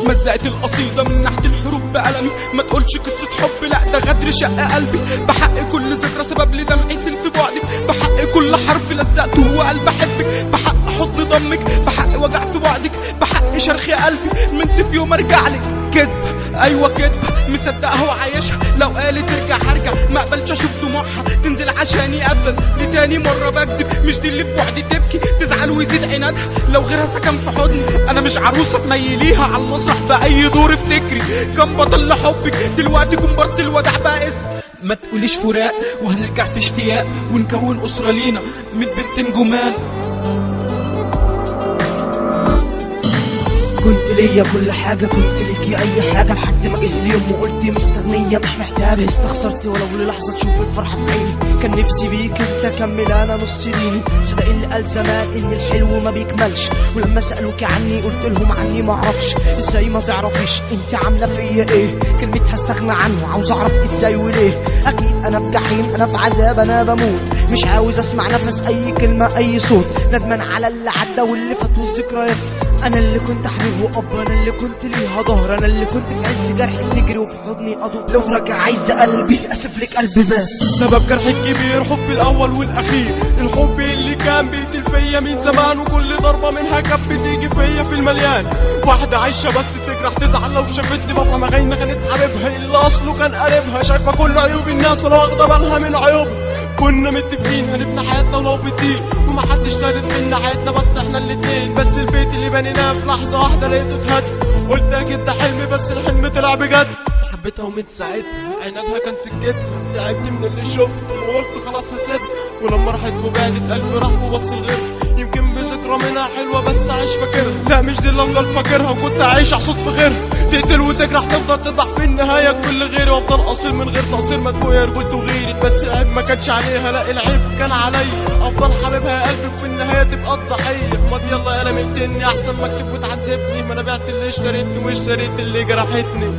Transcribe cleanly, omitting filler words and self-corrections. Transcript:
مزقت القصيدة من ناحية الحروب بقلمي، ما تقولش قصة حب لا ده غدر شق قلبي، بحق كل ذكرى سبب لدمعي سيل في بعدك، بحق كل حرف لزقته وقلب احبك، بحق حضن ضمك، بحق وجع في بعدك، بحق شرخ قلبي من سيف يوم ارجع لك. كدبة ايوه كدبة مصدقها وعايشها، لو قالت ارجع هرجع، ما اقبلش اشوف دموعها تنزل عشاني ابدا، لتاني مرة بكدب، مش دي اللي في بعدي تبكي تزعل ويزيد عنادها، لو غيرها سكن في حضني، انا مش عروسة تميليها على المسرح بأي دور افتكري، كان بطل لحبك دلوقتي كومبارس الوداع بقى اسم. ما تقوليش فراق وهنرجع في اشتياق ونكون أسرة لينا من بنت جمال. كنت ليا كل حاجة، كنت ليكي أي حاجة، لحد ما جه اليوم وقلت مستغنية مش محتاجة، استخسرت ولو للحظة تشوف الفرحة في عيني، كان نفسي بيك انت كمل أنا نص ديني، صدق اللي قال زمان إن الحلو ما بيكملش، ولما سألوك عني قلت لهم عني معرفش، ازاي ما تعرفيش انت عاملة فيا ايه، كلمتها استغنى عنه عاوز أعرف ازاي وليه، أكيد أنا في جحيم أنا في عذاب أنا بموت، مش عاوز أسمع نفس أي كلمة أي صوت، ندمان على اللي عدى واللي فات والذكريات، انا اللي كنت حبيب واب، انا اللي كنت ليها ظهر، انا اللي كنت في عز جرحي بتجري وفي حضني اضو، لو راجع عايزه قلبي اسف لك قلبي مات، سبب جرحي الكبير حبي الاول والاخير، الحب اللي كان بيقتل فيا من زمان، وكل ضربه منها كانت بتيجي فيا في المليان، واحده عايشه بس تجرح تزعل، لو شافتني بفهم اغني كانت حبيبها اللي اصله كان قريبها، شايفه كل عيوب الناس ولا واخده بالها من عيوبها، كنا متفقين هنبني حياتنا ولو بتضيق، ومحدش تالت منا حياتنا بس احنا الاتنين، بس البيت اللي بنيناه في لحظة واحدة لقيته اتهد، قلت اكيد ده حلمي بس الحلم طلع بجد، حبيتها ومن ساعتها عنادها كان سكتها، تعبت من اللي شفت وقلت خلاص هسيبها، ولما راحت وبعدت قلبي راح وبص لغيرها، يمكن بذكرى منها حلوة بس عايش فاكرها، لا مش دي اللي افضل فاكرها، وكنت عايش احصد في غيرها، تقتل وتجرح تفضل تضح في النهاية كل غيري، وافضل اصيل من غير تقصير مدفوع يا رجولتي وغيري، بس العيب ما كانش عليها لا العيب كان عليا، افضل حبيبها يا قلبي وفي النهاية تبقى الضحية، ما يلا يا مقتلني احسن ما اكتب وتعذبني، ما انا بعت اللي اشتريتني واشتريت اللي جرحتني.